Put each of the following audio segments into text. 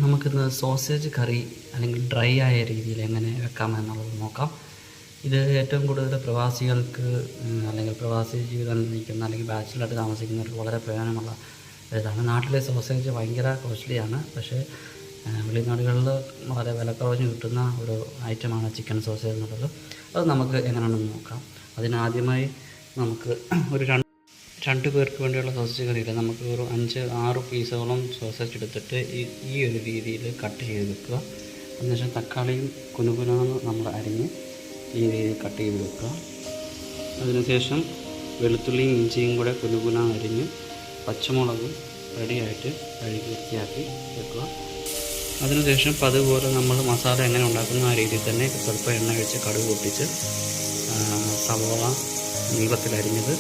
നമുക്കിന്ന് സോസേജ് കറി അല്ലെങ്കിൽ ഡ്രൈ ആയ രീതിയിൽ എങ്ങനെ വെക്കാമെന്നുള്ളത് നോക്കാം. ഇത് ഏറ്റവും കൂടുതൽ പ്രവാസികൾക്ക് അല്ലെങ്കിൽ പ്രവാസി ജീവിതം നയിക്കുന്ന അല്ലെങ്കിൽ ബാച്ചിലറായിട്ട് താമസിക്കുന്നവർക്ക് വളരെ പ്രയോജനമുള്ള ഇതാണ്. നാട്ടിലെ സോസേജ് ഭയങ്കര കോസ്റ്റ്ലിയാണ്, പക്ഷേ വെളിനാടുകളിൽ വളരെ വിലക്കുറവിന് കിട്ടുന്ന ഒരു ഐറ്റമാണ് ചിക്കൻ സോസേജ് എന്നുള്ളത്. അത് നമുക്ക് എങ്ങനെയാണെന്ന് നോക്കാം. അതിനാദ്യമായി നമുക്ക് ഒരു രണ്ട് പേർക്ക് വേണ്ടിയുള്ള സോസേജ് കറിയില്ല, നമുക്ക് ഒരു 5-6 പീസുകളും സോസേജ് എടുത്തിട്ട് ഈ ഒരു രീതിയിൽ കട്ട് ചെയ്ത് വെക്കുക. അതിനുശേഷം തക്കാളിയും കുനുകുനാന്ന് നമ്മൾ അരിഞ്ഞ് ഈ രീതിയിൽ കട്ട് ചെയ്ത് വെക്കുക. അതിനുശേഷം വെളുത്തുള്ളിയും ഇഞ്ചിയും കൂടെ കുനുകുന അരിഞ്ഞ് പച്ചമുളകും റെഡിയായിട്ട് കഴുകി വൃത്തിയാക്കി വെക്കുക. അതിനുശേഷം അതുപോലെ നമ്മൾ മസാല എങ്ങനെ ഉണ്ടാക്കുന്ന ആ രീതിയിൽ തന്നെ സ്വല്പം എണ്ണ ഒഴിച്ച് കടുക് പൊട്ടിച്ച് സവോള നീളത്തിലരിഞ്ഞത്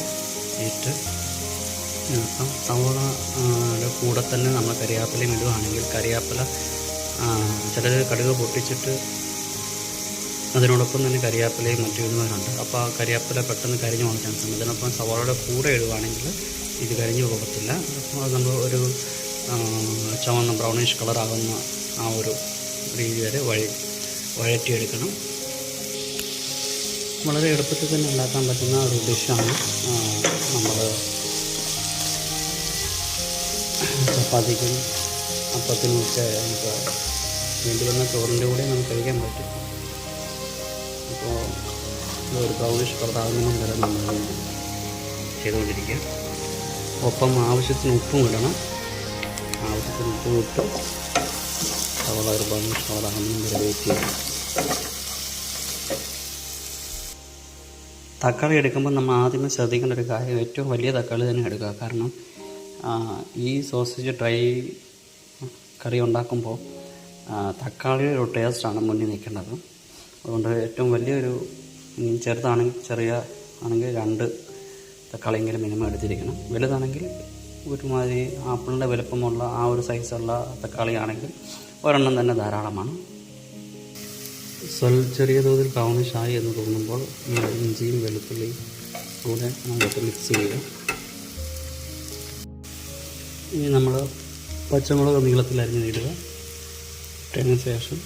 ഇട്ട് സവോള കൂടെ തന്നെ നമ്മൾ കരിയാപ്പിലയും ഇടുകയാണെങ്കിൽ കരിയാപ്പില ചിലർ കടുക് പൊട്ടിച്ചിട്ട് അതിനോടൊപ്പം തന്നെ കരിയാപ്പിലയും മറ്റു ഇടുന്നവരുണ്ട്. അപ്പോൾ ആ കരിയാപ്പില പെട്ടെന്ന് കരിഞ്ഞു പോകാൻ ചാൻസ് ഉണ്ട്. അതിനൊപ്പം സവോളയുടെ കൂടെ ഇടുകയാണെങ്കിൽ ഇത് കരിഞ്ഞു പോകത്തില്ല. അപ്പോൾ അത് നമ്മൾ ഒരു ചുവന്ന ബ്രൗണിഷ് കളറാകുന്ന ആ ഒരു രീതി വരെ വഴറ്റിയെടുക്കണം. വളരെ എളുപ്പത്തിൽ തന്നെ ഉണ്ടാക്കാൻ പറ്റുന്ന ഒരു ഡിഷാണ്. നമ്മൾ ചപ്പാത്തിക്കും അപ്പത്തിനുമൊക്കെ നമുക്ക് വേണ്ടി വന്ന ചോറിൻ്റെ കൂടെ നമുക്ക് കഴിക്കാൻ പറ്റും. അപ്പോൾ ഒരു ബ്രൗണിഷ് കളറാകുന്നതും വരെ നമ്മൾ ചെയ്തുകൊണ്ടിരിക്കുക. ഒപ്പം ആവശ്യത്തിന് ഉപ്പും ഇടണം. ആവശ്യത്തിന് ഉപ്പും ഇട്ട് അതുപോലെ ഒരു ബ്രൗണിഷ് കളറാകുന്നതും വരെ വെയിറ്റ് ചെയ്യണം. തക്കാളി എടുക്കുമ്പോൾ നമ്മൾ ആദ്യമേ ശ്രദ്ധിക്കേണ്ട ഒരു കാര്യം, ഏറ്റവും വലിയ തക്കാളി തന്നെ എടുക്കുക. കാരണം ഈ സോസേജ് ഡ്രൈ കറി ഉണ്ടാക്കുമ്പോൾ തക്കാളിയുടെ ഒരു ടേസ്റ്റാണ് മുന്നിൽ നിൽക്കേണ്ടത്. അതുകൊണ്ട് ഏറ്റവും വലിയൊരു ചെറിയ ആണെങ്കിൽ 2 തക്കാളിയെങ്കിലും മിനിമം എടുത്തിരിക്കണം. വലുതാണെങ്കിൽ ഒരുമാതിരി ആപ്പിളിൻ്റെ വലുപ്പമുള്ള ആ ഒരു സൈസുള്ള തക്കാളിയാണെങ്കിൽ ഒരെണ്ണം തന്നെ ധാരാളമാണ്. ചെറിയ തോതിൽ ബ്രൗണിഷായി എന്ന് തോന്നുമ്പോൾ ഇഞ്ചിയും വെളുത്തുള്ളിയും കൂടെ നമുക്ക് മിക്സ് ചെയ്യുക. ഇനി നമ്മൾ പച്ചമുളക് നീളത്തിൽ അരിഞ്ഞിടുക. ഇട്ടതിന് ശേഷം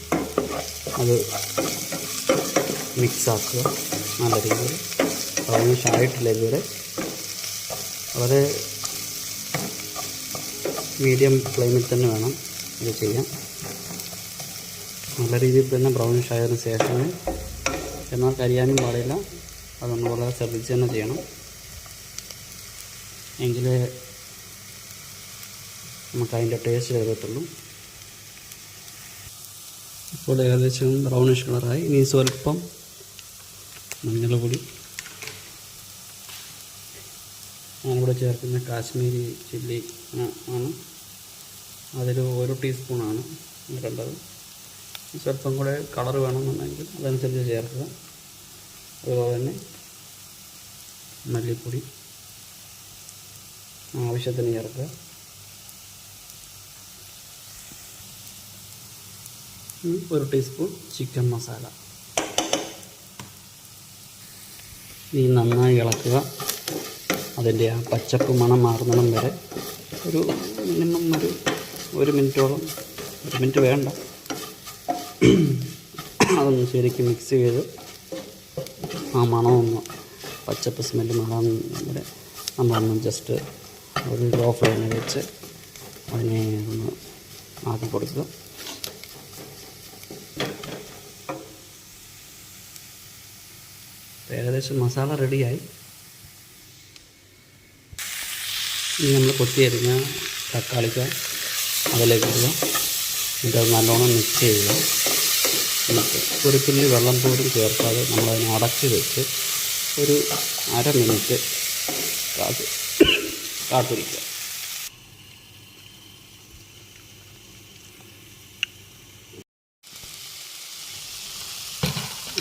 അത് മിക്സാക്കുക നല്ല രീതിയിൽ. ബ്രൗണിഷായിട്ടില്ല ഇതുവരെ, വളരെ മീഡിയം ഫ്ലെയിമിൽ തന്നെ വേണം ഇത് ചെയ്യാൻ. നല്ല രീതിയിൽ തന്നെ ബ്രൗണിഷ് ആയതിനു ശേഷമേ, എന്നാൽ കരിയാനും പാടില്ല. അത് നമ്മൾ വളരെ ശ്രദ്ധിച്ച് തന്നെ ചെയ്യണം, എങ്കിലേ നമുക്കതിൻ്റെ ടേസ്റ്റ് ലഭിക്കത്തുള്ളൂ. ഇപ്പോൾ ഏകദേശം ബ്രൗണിഷ് കളറായി. ഇനി സ്വല്പം മഞ്ഞൾപ്പൊടി, ഞാനിവിടെ ചേർക്കുന്ന കാശ്മീരി ചില്ലി ആണ്. അതിൽ 1 ടീസ്പൂണാണ് ഇടേണ്ടത്. സ്വല്പം കൂടെ കളർ വേണമെന്നുണ്ടെങ്കിൽ അതനുസരിച്ച് ചേർക്കുക. അതുപോലെ തന്നെ മല്ലിപ്പൊടി ആവശ്യത്തിന് ചേർക്കുക. 1 ടീസ്പൂൺ ചിക്കൻ മസാല. ഈ നന്നായി ഇളക്കുക. അതിൻ്റെ ആ പച്ചപ്പ് മണം മാറുന്നിടം വരെ ഒരു മിനിമം ഒരു മിനിറ്റോളം, 1 മിനിറ്റ് വേണ്ട, അതൊന്ന് ശരിക്കും മിക്സ് ചെയ്ത് ആ മണമൊന്ന് പച്ചപ്പ് സ്മെല്ല് മാറാൻ വരെ നമ്മളൊന്ന് ജസ്റ്റ് ഒരു ലോ ഫ്ലെയിമിൽ വെച്ച് അതിനെ ഒന്ന് ആക്കി കൊടുക്കുക. ഏകദേശം മസാല റെഡിയായി. ഇനി നമ്മൾ കൊത്തിയരിഞ്ഞ തക്കാളിക്ക അതിലേക്ക് ഇടുക. എന്നിട്ട് അത് നല്ലോണം മിക്സ് ചെയ്യുക. എന്നിട്ട് ഒരു തുള്ളി വെള്ളം പോലും ചേർക്കാതെ നമ്മളതിനെ അടച്ച് വെച്ച് ഒരു 1/2 മിനിറ്റ് കാത്തിരിക്കുക.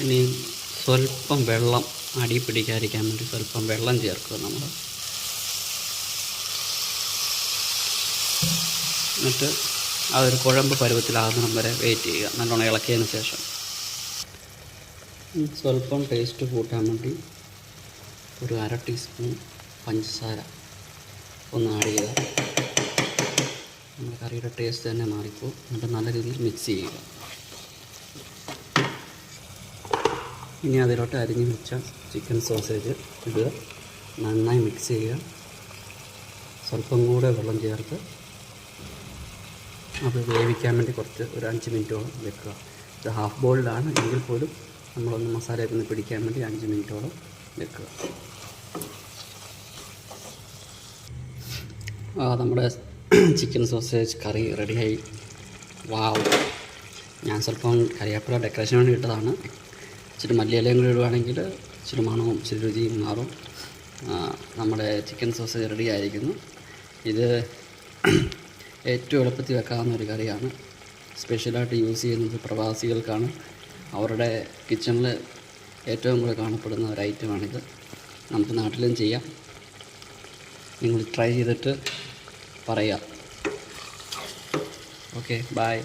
ഇനി സ്വല്പം വെള്ളം അടി പിടിക്കാതിരിക്കാൻ വേണ്ടി സ്വല്പം വെള്ളം ചേർക്കുക നമ്മൾ. എന്നിട്ട് അതൊരു കുഴമ്പ് പരുവത്തിലാകുന്നിടം വരെ വെയിറ്റ് ചെയ്യുക, നല്ലോണം ഇളക്കിയതിന് ശേഷം. സ്വല്പം ടേസ്റ്റ് കൂട്ടാൻ വേണ്ടി ഒരു 1/2 ടീസ്പൂൺ പഞ്ചസാര ഒന്ന് ആഡ് ചെയ്യുക. നമ്മുടെ കറിയുടെ ടേസ്റ്റ് തന്നെ മാറിപ്പോവും. എന്നിട്ട് നല്ല രീതിയിൽ മിക്സ് ചെയ്യുക. ഇനി അതിലോട്ട് അരിഞ്ഞ് വെച്ച ചിക്കൻ സോസേജ് ഇടുക. നന്നായി മിക്സ് ചെയ്യുക. സ്വല്പം കൂടെ വെള്ളം ചേർത്ത് അത് വേവിക്കാൻ വേണ്ടി ഒരു 5 മിനിറ്റോളം വെക്കുക. ഇത് ഹാഫ് ബോയിൽഡാണ് എങ്കിൽ പോലും നമ്മളൊന്ന് മസാലയൊക്കെ ഒന്ന് പിടിക്കാൻ വേണ്ടി 5 മിനിറ്റോളം വെക്കുക. നമ്മുടെ ചിക്കൻ സോസേജ് കറി റെഡിയായി. വാവ്! ഞാൻ സ്വല്പം കരിയാപ്പില ഡെക്കറേഷന് വേണ്ടി ഇട്ടതാണ്. ഇച്ചിരി മല്ലിയിലയും കൂടി ഇടുവാണെങ്കിൽ ഇച്ചിരി മണവും ഇച്ചിരി രുചിയും മാറും. നമ്മുടെ ചിക്കൻ സോസേജ് റെഡി ആയിരിക്കുന്നു. ഇത് ഏറ്റവും എളുപ്പത്തിൽ വെക്കാവുന്ന ഒരു കറിയാണ്. സ്പെഷ്യലായിട്ട് യൂസ് ചെയ്യുന്നത് പ്രവാസികൾക്കാണ്. അവരുടെ കിച്ചണിൽ ഏറ്റവും കൂടുതൽ കാണപ്പെടുന്ന ഒരു ഐറ്റമാണിത്. നമുക്ക് നാട്ടിലും ചെയ്യാം. നിങ്ങൾ ട്രൈ ചെയ്തിട്ട് പറയാം. Okay, by.